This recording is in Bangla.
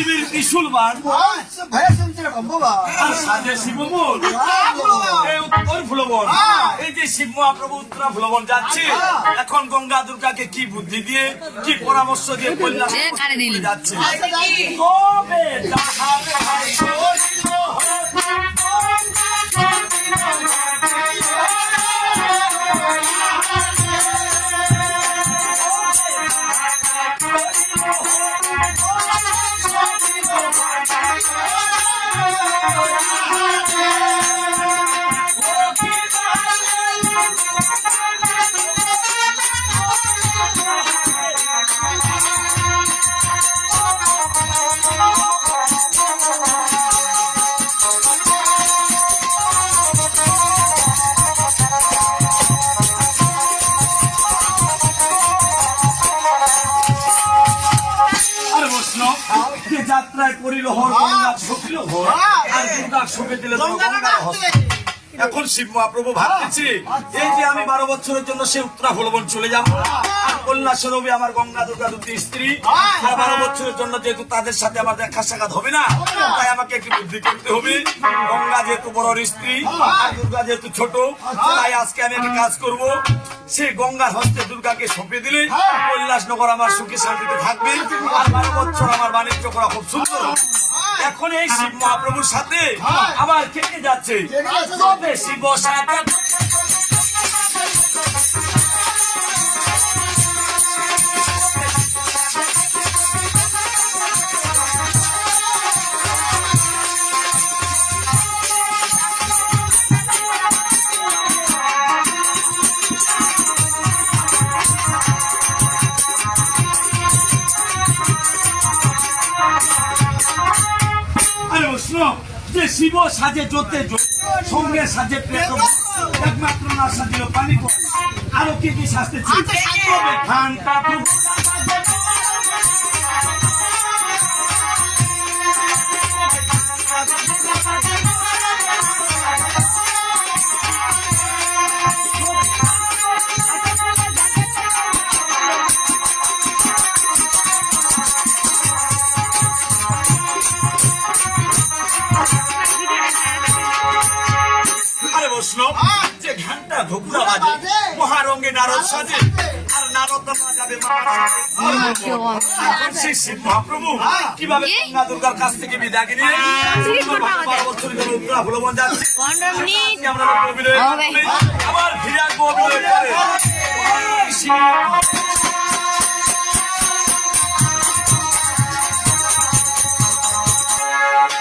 শিবের ত্রিশূলবান ভাইয়া শুনছি বাবা আর সাজে শিবমূল এই উত্তর ফুলবন। এই যে শিব মহাপ্রভু উত্তরা ফুলবন যাচ্ছে, এখন গঙ্গা দুর্গাকে কি বুদ্ধি দিয়ে কি পরামর্শ দিয়ে কল্যাণ যাচ্ছে। তবে তাহার ভাই করিল যাত্রায় করিল হর গঙ্গা সখিল হর আর দুর্গা শোকে দিলে এখন শিব মহাপ্রভু ভাবতেছি এই যে আমি 12 বছরের জন্য সে উত্তরা ফুলবন চলে যাবো, আর কন্যা স্বরূপে আমার গঙ্গা দুর্গা দুটি স্ত্রী, 12 বছরের জন্য যেহেতু তাদের সাথে আমার দেখা সাক্ষাৎ হবে না, তাই আমাকে একটি বুদ্ধি করতে হবে। গঙ্গা যেহেতু বড় স্ত্রী আর দুর্গা যেহেতু ছোট, তাই আজকে আমি একটা কাজ করব, সেই গঙ্গার হস্তে দুর্গাকে সঁপে দিলে কৈলাসনগর আমার সুখে শান্তিতে থাকবে, আর 12 বছর আমার বাণিজ্য করা খুব সুন্দর হবে। এখন এই শিব মহাপ্রভুর সাথে আবার থেকে যাচ্ছে শিব সাথে যে শিব সাজে জোতে সঙ্গে সাজে প্রেত, একমাত্র না সাজিল পানি, আরো কি কি সাজতে ধান কাপড় যে ঘন্টা ঘুঘুরা বাজে, মহারঙ্গে নারদ সাজে, আর নারদ যাবে সেই শিব মহাপ্রভু কিভাবে গঙ্গা দুর্গার কাছ থেকে বিদায় নিয়ে 12 বছরের জন্য উত্তরা ফুলবন যাচ্ছে। আমরা আবার ফিরে আসবো।